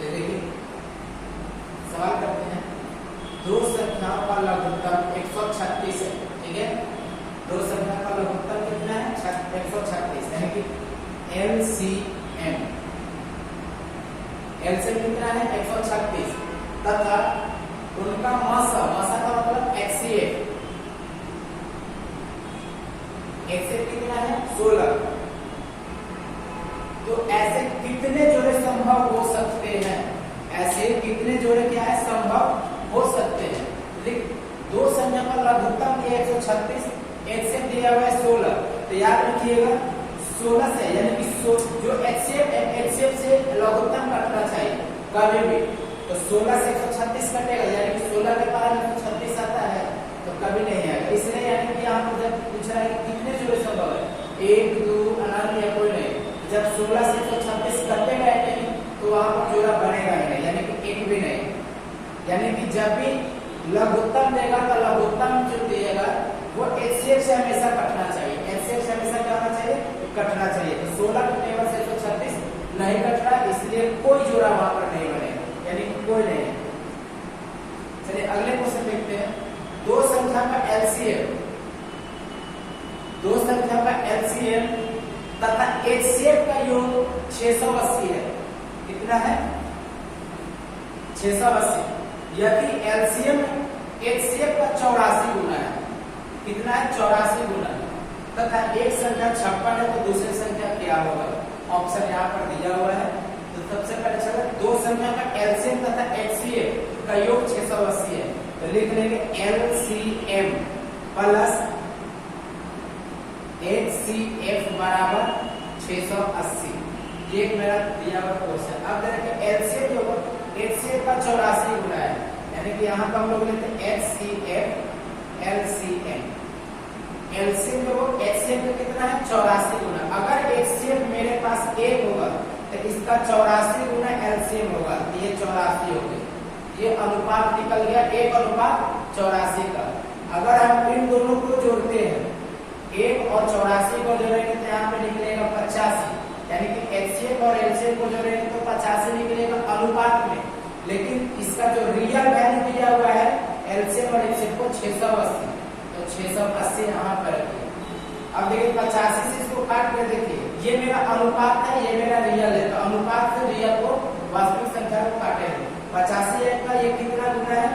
देखिए सवाल करते हैं, दो संख्याओं का लघुत्तम 136 है, ठीक है। दो संख्या का लघुत्तम कितना है? 136, यानी कि LCM कितना है? 136 तथा उनका मासा का मतलब HCF कितना है? 16। तो ऐसे कितने जोड़े संभव हो सकते हैं? ऐसे कितने जोड़े क्या है? संभव हो सकते हैं। दो संख्या का लघुत्तम 136, HCF दिया हुआ है 16, तो याद रखिएगा 16 से, यानी कि जो HCF से लघुत्तम कटना चाहिए कभी भी, तो 16 से 136 कटेगा, यानी कि 16 के बाद 136 आता है तो कभी नहीं आएगा। इसलिए यानी कि यहाँ पर जब पूछ रहा है कि कितने जोड़े संभव है, 1, 2 अनंत या कोई नहीं, जब 16 से 136 कटेगा नहीं तो वहां पर जोड़ा बनेगा ही नहीं, यानी कि एक भी नहीं। यानी कि जब भी लघुत्तम देगा तो लघुत्तम जो देगा वो HCF से हमेशा कटना चाहिए। HCF से हमेशा क्या होना चाहिए? कटना चाहिए। तो 16 के टेबल से 136 नहीं कट रहा, इसलिए कोई जोड़ा वहां पर नहीं बनेगा, यानी कि कोई नहीं। चलिए अगले क्वेश्चन देखते हैं। दो संख्या का LCM तथा HCF का योग 680 है। कितना है? 680। यदि LCM HCF का 84 गुना है, कितना है? 84 गुना, तथा एक संख्या 56 है, तो दूसरी संख्या क्या होगा? ऑप्शन यहाँ पर दिया हुआ है। तो सबसे पहले चलो, दो संख्या का LCM तथा HCF का योग 680 है, तो लिख लेंगे LCM प्लस HCF बराबर 680। ये मेरा दिया हुआ क्वेश्चन। अब देखिए LCM जो HCF का 84 गुना है, यानी कि यहाँ पर हम लोग लेते हैं HCF LCM। LCM जो HCF का कितना है? 84 गुना। अगर HCF मेरे पास 1 होगा तो इसका 84 गुना LCM होगा, ये 84 हो गई। ये अनुपात निकल गया 1:84 का। अगर हम इन दोनों को जोड़ते हैं, 1 और 84 को जोड़ेंगे तो यहाँ पे निकलेगा 85, यानी कि HCF और LCM को जोड़ेंगे तो 85 निकलेगा अनुपात में। लेकिन इसका जो रियल वैल्यू दिया हुआ है LCM और HCF को 680, तो 680 यहाँ पर रखिए। अब देखिए 85 से इसको काट कर देखिए, ये मेरा अनुपात है, ये मेरा रियल है, तो अनुपात से रियल को वास्तविक संख्या को काटेंगे। 85 का ये कितना गुना है?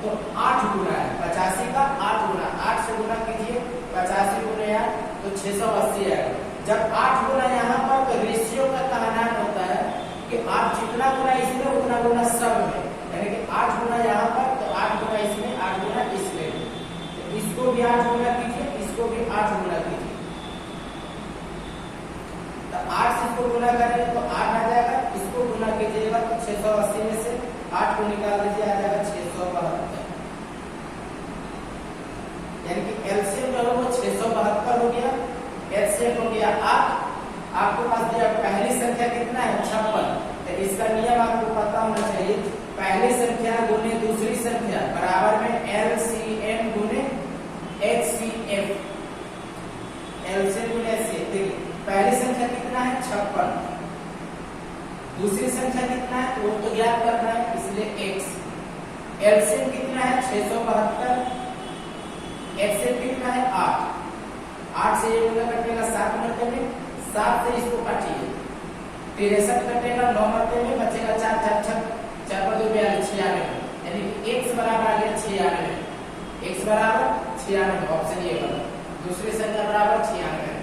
तो 8 गुना है। 85 का 8 गुना, 8 से गुना कीजिए, 85 गुना 8 तो 680 आएगा। जब 8 गुना यहाँ पर, तो रेशियो का कहना होता है कि आप जितना गुना इसमें उतना गुना सब में, यानी कि 8 गुना यहाँ पर तो 8 गुना इसमें, 8 गुना इसमें। तो इसको भी 8 गुना कीजिए, इसको भी 8 गुना कीजिए। तो 8 से इसको गुना करेंगे तो 8 आ जाएगा, इसको गुना कीजिएगा तो 680 में से 8 को निकाल दीजिए, आ जाएगा 672। यानी कि LCM जो है वो 672 हो गया, HCF हो गया 8। आपको पास दिया पहली संख्या कितना है? 56। तो इसका नियम आपको पता होना चाहिए, पहली संख्या गुने दूसरी संख्या बराबर में LCM गुने HCF। LCM गुने HCF। देखिए पहली संख्या कितना है? 56। दूसरी संख्या कितना है वो तो ज्ञात करना है, इसलिए x। LCM कितना है? 672। HCF कितना है? 8। 8 से ये गुना कटेगा 7 मरते में, 7 से इसको काटिए 63 कटेगा, 9 मरते में बचेगा 4, 4 6, 4 पर 2 42, 96, यानी कि x बराबर आ गया 96। x बराबर 96, ऑप्शन ये वाला। दूसरी संख्या बराबर 96।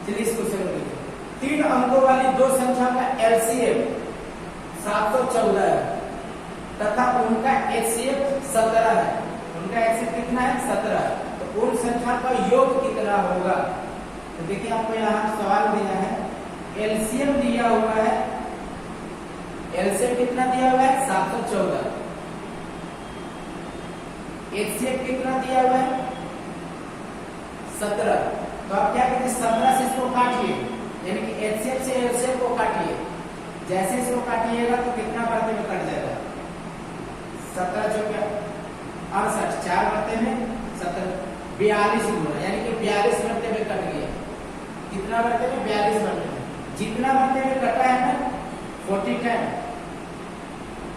चलिए इसको समझ लीजिए। 3 अंकों वाली दो संख्या का LCM 714 है तथा उनका HCF 17 है। उनका HCF कितना है? 17। तो उन संख्या का योग कितना होगा? तो देखिए आपको यहाँ सवाल दिया है, LCM दिया हुआ है, LCM कितना दिया हुआ है? 714। HCF कितना दिया हुआ है? 17। तो आप क्या कहते हैं? 17 से इसको काटिए, यानी कि HCF से LCM को काटिए। जैसे इसको काटिएगा तो कितना बढ़ते में कट जाएगा? 17 जो क्या 68, 4 बढ़ते में 17, 42 गुना, यानी कि 42 बढ़ते में कितना मरतबे 42 मरतबे। जितना मरतबे कटा है ना 40 टाइम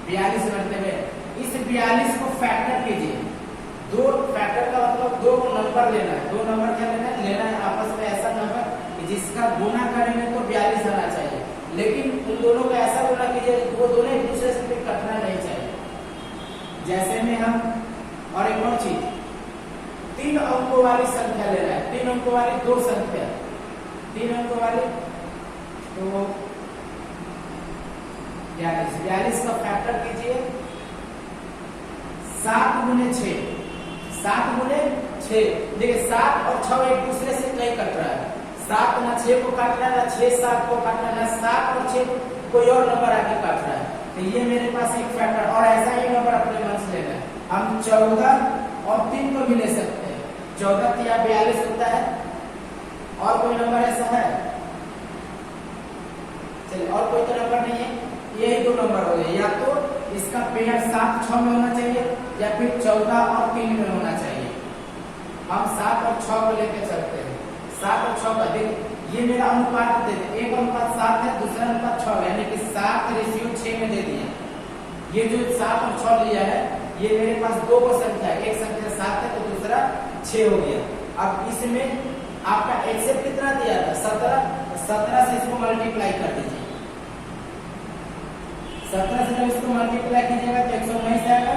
42 मरतबे। इस 42 को फैक्टर कीजिए। दो फैक्टर का मतलब दो नंबर लेना है। दो नंबर क्या लेना है आपस में ऐसा नंबर जिसका गुना करेंगे तो 42 आना चाहिए, लेकिन उन दोनों का ऐसा गुना कीजिए वो दोनों एक दूसरे से कटना नहीं चाहिए। जैसे में हम और एक और चीज 3 अंकों वाली संख्या लेना है। 3 अंकों वाली दो संख्या 3 अंकों वाली तो 42 का फैक्टर कीजिए 7 गुने 6। 7 गुने 6 देखिए 7 और 6 एक दूसरे से नहीं कट रहा है। 7 ना 6 को काट रहा है, ना 6 7 को काट रहा है, ना 7 और 6 कोई और नंबर आके काट रहा है। तो ये मेरे पास एक फैक्टर और ऐसा ही नंबर अपने मन से लेना है। हम 14 और 3 को भी ले सकते हैं। 14 या 42 होता है। और कोई नंबर ऐसा है? चलिए और कोई तो नंबर नहीं है, यही दो नंबर हो गए। या तो इसका पेयर 7 6 में होना चाहिए या फिर 14 और 3 में होना चाहिए। हम 7 और 6 को लेकर चलते हैं। 7 और 6 का देख ये मेरा अनुपात दे दे। एक अनुपात 7 है, दूसरा अनुपात 6 है, यानी कि 7:6 में दे दिया। ये जो 7 और 6 लिया है ये मेरे पास दो को संख्या है। एक संख्या 7 है तो दूसरा 6 हो गया। अब इसमें आपका एक्सेप्ट कितना दिया था 17 से इसको मल्टीप्लाई कर दीजिए। 17 से जब इसको मल्टीप्लाई कीजिएगा तो 119 आएगा।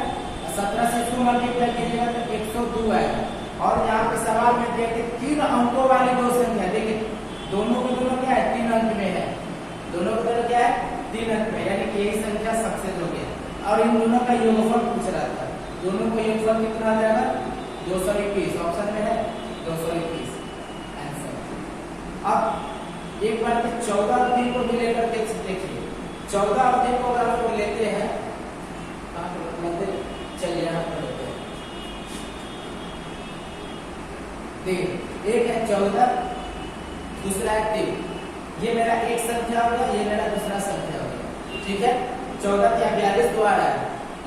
17 से इसको मल्टीप्लाई कीजिएगा तो 102 आएगा। और यहाँ पे सवाल में दिया कि 3 अंकों वाली दो संख्या देखिए दोनों को दोनों क्या है 3 अंक में है। दोनों को दोनों क्या है 3 अंक में, यानी कि यही संख्या सक्सेस हो गया। और इन दोनों का योगफल पूछ रहा था। दोनों को योगफल कितना आ जाएगा 221 ऑप्शन में है 221 आंसर। अब एक बार 14 और 3 को भी लेकर के देखिए। 14 और 3 को अगर हम लोग लेते हैं चलिए यहाँ पर लेते हैं। देखिए एक है 14 दूसरा है 3। ये मेरा एक संख्या होगा, ये मेरा दूसरा संख्या होगा। ठीक है 14 या 42 तो आ रहा है,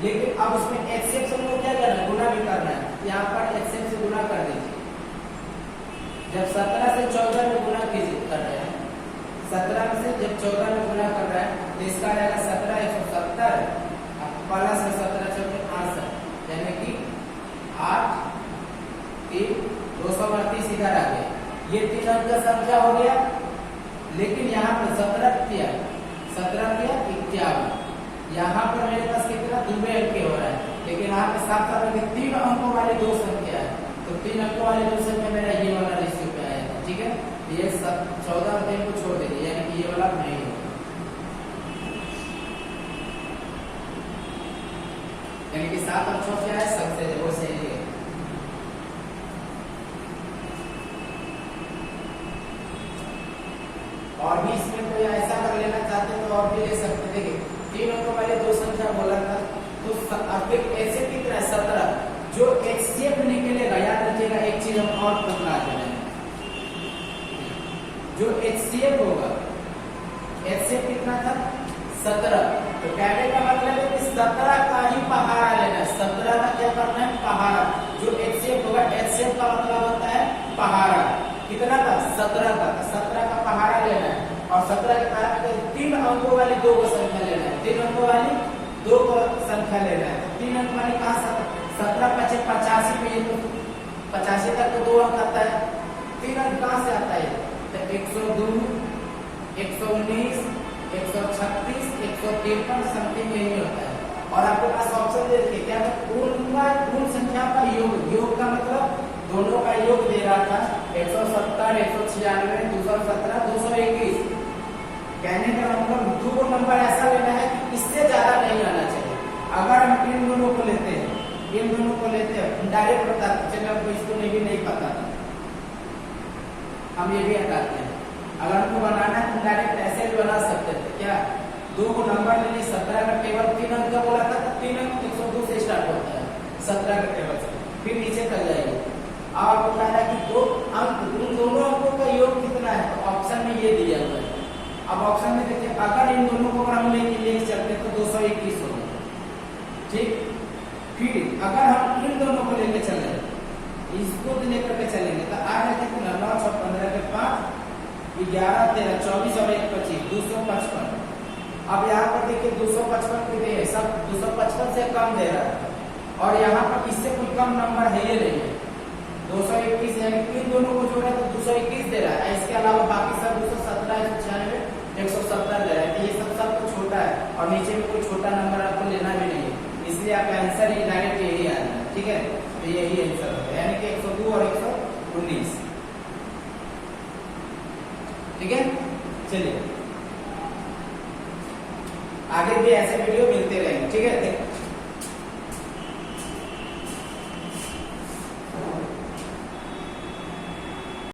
लेकिन अब उसमें एचसीएफ से हमको क्या करना है गुना भी करना है। यहाँ पर एचसीएफ से गुना कर दीजिए। जब 17 से 14 में गुना कीजिए कर रहे हैं 17 में से जब 14 में गुना कर रहा है तो इसका आएगा 17 170 प्लस 17 चौके 68 यानी कि 8 3 232 इधर आ गया। ये 3 अंक का संख्या हो गया, लेकिन यहाँ पर 17 किया 51। यहाँ पर मेरे पास कितना 2 अंक हो रहा है, लेकिन यहाँ पे साथ साथ में 3 अंकों वाली दो संख्या है। तो 3 अंकों वाली दो संख्या मेरा ये वाला रेशियो पे आएगा। ठीक है ये 14 और 3 को छोड़ दीजिए, यानी कि ये वाला नहीं होगा। यानी कि 7 और 6 क्या है सक्सेस वो सही है। और भी इसमें कोई ऐसा कर लेना चाहते तो और भी ले सकते। देखिए 3 अंकों वाली दो संख्या बोला था तो अब ऐसे कितना है 17। जो एचसीएफ निकलेगा याद रखिएगा एक चीज हम और बता दे रहे हैं। जो एचसीएफ होगा एचसीएफ कितना था 17। तो कहने का मतलब है कि 17 का ही पहाड़ा लेना है। 17 का क्या करना है पहाड़ा। जो एचसीएफ होगा एचसीएफ का मतलब होता है पहाड़ा। कितना का 17 का 17 का पहाड़ा लेना है। और 17 के पहाड़ा में 3 अंकों वाली दो को संख्या लेना है। 3 अंकों वाली दो को संख्या लेना है। तो 3 अंक वाली कहाँ 17 25 85 पे ये तो 85 तक तो 2 अंक आता है। 3 अंक कहाँ से आता है तो 102 119 136 153 समथिंग यही होता है। और आपके पास ऑप्शन दे रखिए क्या पूर्ण संख्या का योग का मतलब दोनों का योग दे रहा था 170 196 217 221। कहने का मतलब दो नंबर ऐसा लेना है कि इससे ज्यादा नहीं आना चाहिए। अगर हम इन दोनों को लेते हैं डायरेक्ट बताते चलिए आपको इसको नहीं पता था हम ये भी हटाते हैं। अगर हमको बनाना है तो डायरेक्ट ऐसे भी बना सकते थे क्या। दो को नंबर ले ली 17 का टेबल 3 अंक का बोला था तो 3 अंक 102 से स्टार्ट होता है 17 का टेबल से फिर नीचे चल जाएगी। अब बता रहा है कि 2 अंक उन दोनों अंकों का योग कितना है तो ऑप्शन में ये दिया हुआ है। अब ऑप्शन में देखिए अगर इन दोनों को हम लेके चलते तो 221 होगा। ठीक फिर अगर हम इन दोनों को लेके चले इसको लेकर के चलेंगे तो आ जाए कितना 9 6 15 के 5 11, 13, 24 और 1, 25, 255। अब यहाँ पर देखिए 255 कितने है, सब 255 से कम दे रहा है और यहाँ पर इससे कोई कम नंबर है ये नहीं है। 221 यानी इन दोनों को जोड़ा तो 221 दे रहा है। इसके अलावा बाकी सब 217, 196, 170 दे रहा है। तो ये सब तो छोटा है और नीचे में कोई छोटा नंबर आपको लेना भी नहीं है, इसलिए आपका आंसर ये डायरेक्ट यही आ जाए। ठीक है, तो यही आंसर होगा, यानी कि 102 और 119। ठीक है, चलिए आगे भी ऐसे वीडियो मिलते रहेंगे। ठीक है।